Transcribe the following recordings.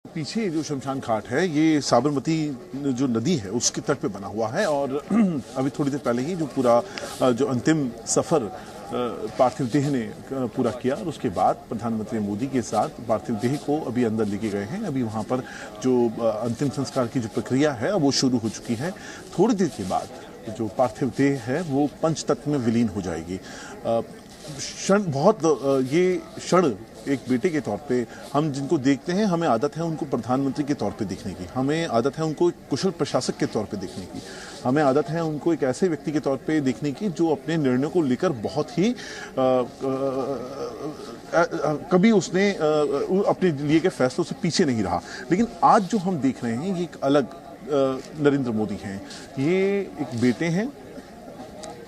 पीछे जो शमशान घाट है ये साबरमती जो नदी है उसके तट पे बना हुआ है और अभी थोड़ी देर पहले ही जो पूरा जो अंतिम सफर पार्थिव देह ने पूरा किया और उसके बाद प्रधानमंत्री मोदी के साथ पार्थिव देह को अभी अंदर लेके गए हैं। अभी वहां पर जो अंतिम संस्कार की जो प्रक्रिया है वो शुरू हो चुकी है। थोड़ी देर के बाद जो पार्थिव देह है वो पंचतत्व में विलीन हो जाएगी। क्षण बहुत ये क्षण एक बेटे के तौर पे हम जिनको देखते हैं, हमें आदत है उनको प्रधानमंत्री के तौर पे देखने की, हमें आदत है उनको एक कुशल प्रशासक के तौर पे देखने की, हमें आदत है उनको एक ऐसे व्यक्ति के तौर पे देखने की जो अपने निर्णयों को लेकर बहुत ही कभी उसने अपने लिए के फैसलों से पीछे नहीं रहा। लेकिन आज जो हम देख रहे हैं ये एक अलग नरेंद्र मोदी हैं। ये एक बेटे हैं,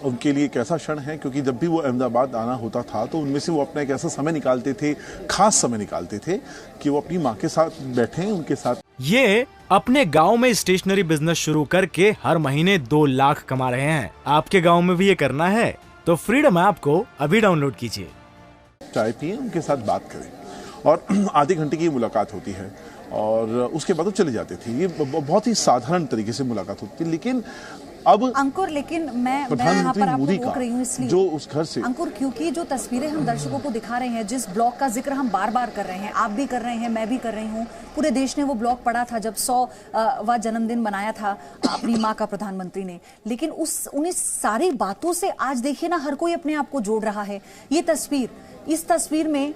उनके लिए एक ऐसा क्षण है क्योंकि जब भी वो अहमदाबाद आना होता था तो उनमें से वो अपना एक ऐसा समय निकालते थे, खास समय निकालते थे कि वो अपनी माँ के साथ बैठे, उनके साथ। ये अपने गांव में स्टेशनरी बिजनेस शुरू करके हर महीने 2 लाख कमा रहे हैं। आपके गांव में भी ये करना है तो फ्रीडम ऐप को अभी डाउनलोड कीजिए। चाय पिए, उनके साथ बात करें और आधे घंटे की मुलाकात होती है और उसके बाद वो चले जाते थे। ये बहुत ही साधारण तरीके से मुलाकात होती थी। लेकिन अब अंकुर, लेकिन मैं यहाँ पर आपको रोक रही हूँ इसलिए जो उस घर से अंकुर, क्योंकि जो तस्वीरें हम दर्शकों को दिखा रहे हैं, जिस ब्लॉग का जिक्र हम बार बार कर रहे हैं, आप भी कर रहे हैं, मैं भी कर रही हूँ, पूरे देश ने वो ब्लॉग पढ़ा था जब 100वां जन्मदिन मनाया था अपनी माँ का प्रधानमंत्री ने। लेकिन उन सारी बातों से आज देखिए ना, हर कोई अपने आप को जोड़ रहा है। ये तस्वीर, इस तस्वीर में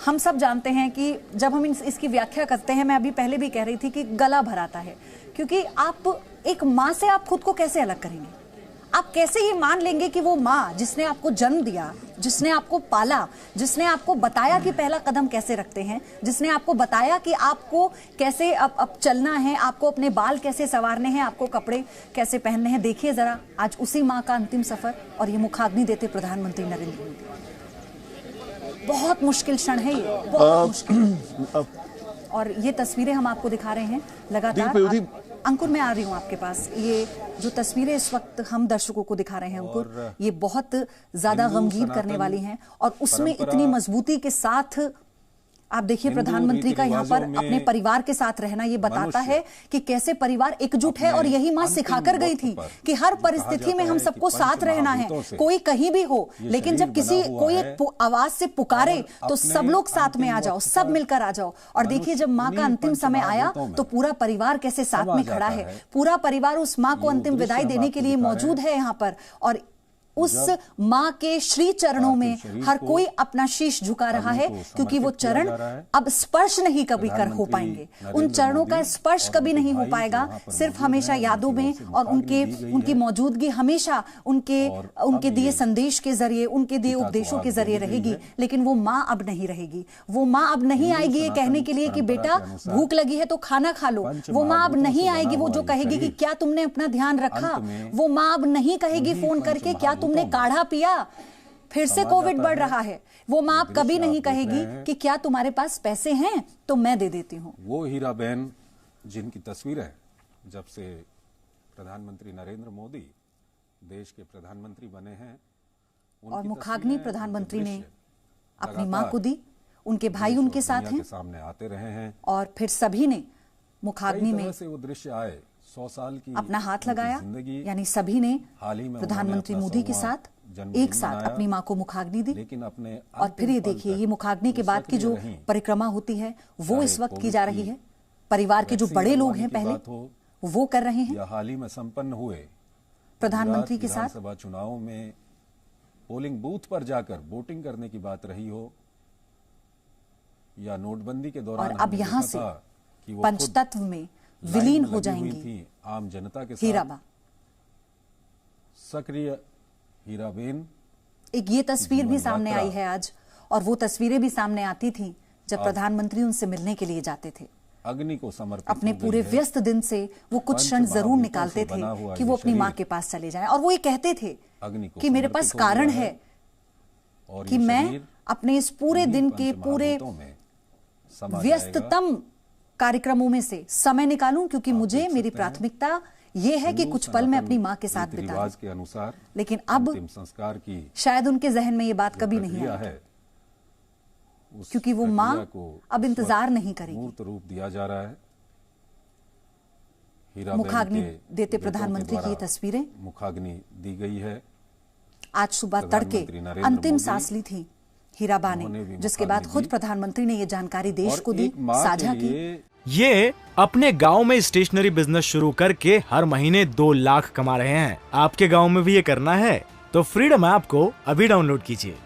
हम सब जानते हैं कि जब हम इसकी व्याख्या करते हैं, मैं अभी पहले भी कह रही थी कि गला भराता है, क्योंकि आप एक माँ से आप खुद को कैसे अलग करेंगे? आप कैसे ये मान लेंगे कि वो माँ जिसने आपको जन्म दिया, जिसने आपको पाला, जिसने आपको बताया कि पहला कदम कैसे रखते हैं, जिसने आपको बताया कि आपको कैसे अब चलना है, आपको अपने बाल कैसे संवारने हैं, आपको कपड़े कैसे पहनने हैं। देखिए जरा आज उसी माँ का अंतिम सफर और ये मुखाग्नि देते प्रधानमंत्री नरेंद्र मोदी। बहुत मुश्किल क्षण है ये, बहुत मुश्किल। और ये तस्वीरें हम आपको दिखा रहे हैं लगातार। अंकुर, मैं आ रही हूँ आपके पास। ये जो तस्वीरें इस वक्त हम दर्शकों को दिखा रहे हैं अंकुर, ये बहुत ज्यादा गमगीन करने वाली हैं और उसमें इतनी मजबूती के साथ आप देखिए प्रधानमंत्री का यहाँ पर अपने परिवार के साथ रहना, ये बताता है कि कैसे परिवार एकजुट है। और यही माँ सिखाकर गई थी कि हर परिस्थिति में हम सबको साथ रहना है, कोई कहीं भी हो, लेकिन जब कोई एक आवाज से पुकारे तो सब लोग साथ में आ जाओ, सब मिलकर आ जाओ। और देखिए जब माँ का अंतिम समय आया तो पूरा परिवार कैसे साथ में खड़ा है, पूरा परिवार उस माँ को अंतिम विदाई देने के लिए मौजूद है यहाँ पर। और उस माँ के श्री चरणों में हर कोई अपना शीश झुका रहा है, क्योंकि वो चरण अब स्पर्श नहीं कभी कर हो पाएंगे। उन चरणों का स्पर्श कभी नहीं हो पाएगा, सिर्फ हमेशा यादों में और उनकी मौजूदगी हमेशा उनके दिए संदेश के जरिए, उनके दिए उपदेशों के जरिए रहेगी। लेकिन वो माँ अब नहीं रहेगी। वो माँ अब नहीं आएगी ये कहने के लिए कि बेटा भूख लगी है तो खाना खा लो। वो माँ अब नहीं आएगी वो जो कहेगी कि क्या तुमने अपना ध्यान रखा। वो माँ अब नहीं कहेगी फोन करके क्या तुमने काढ़ा पिया, फिर से कोविड बढ़ रहा है। वो माँ आप कभी नहीं कहेगी कि क्या तुम्हारे पास पैसे हैं तो मैं दे देती हूँ। वो हीरा बहन जिनकी तस्वीर है जब से प्रधानमंत्री नरेंद्र मोदी देश के प्रधानमंत्री बने हैं, और मुखाग्नि प्रधानमंत्री ने अपनी माँ को दी, उनके भाई उनके साथ हैं, सामने आते रहे हैं और फिर सभी ने मुखाग्नि में से वो दृश्य आए 100 साल की अपना हाथ लगाया। यानी सभी ने प्रधानमंत्री मोदी के साथ एक साथ अपनी मां को मुखाग्नि दी। लेकिन अपने और फिर ये देखिए, ये मुखाग्नि के बाद की जो परिक्रमा होती है वो इस वक्त की जा रही है। परिवार के जो बड़े लोग हैं पहले वो कर रहे हैं। हाल ही में संपन्न हुए प्रधानमंत्री के साथ विधानसभा चुनाव में पोलिंग बूथ पर जाकर वोटिंग करने की बात रही हो, या नोटबंदी के दौरान, और अब यहाँ से पंचतत्व में विलीन हो जाएंगी आम जनता के साथ हीराबा। सक्रिय हीराबेन। एक ये तस्वीर भी सामने आई है आज, और वो तस्वीरें भी सामने आती थी जब प्रधानमंत्री उनसे मिलने के लिए जाते थे। अग्नि को समर्पित अपने पूरे व्यस्त दिन से वो कुछ क्षण जरूर निकालते थे कि वो अपनी माँ के पास चले जाएं। और वो ये कहते थे कि मेरे पास कारण है कि मैं अपने इस पूरे दिन के पूरे व्यस्ततम कार्यक्रमों में से समय निकालूं, क्योंकि मुझे मेरी प्राथमिकता ये है कि कुछ पल मैं अपनी माँ के साथ बिताऊं के अनुसार। लेकिन अब संस्कार की शायद उनके जहन में ये बात कभी नहीं आई। उस क्योंकि वो प्रक्रिया माँ को अब इस इंतजार वक्त नहीं करेगी। मूर्त रूप दिया जा रहा है। हीरा मुखाग्नि बहन के देते बेटों के प्रधानमंत्री की ये द्वारा तस्वीरें मुखाग्नि दी गई है। आज सुबह तड़के प्रधानमंत्री नरेंद्र अंतिम मोदी, सांस ली थी हीराबा उन्होंने ने, भी जिसके बाद मुखाग्नि खुद दी। प्रधानमंत्री ने ये जानकारी देश और को दी, एक माँ साझा के की। लिए ये अपने गांव में स्टेशनरी बिजनेस शुरू करके हर महीने 2 लाख कमा रहे हैं। आपके गांव में भी ये करना है तो फ्रीडम ऐप को अभी डाउनलोड कीजिए।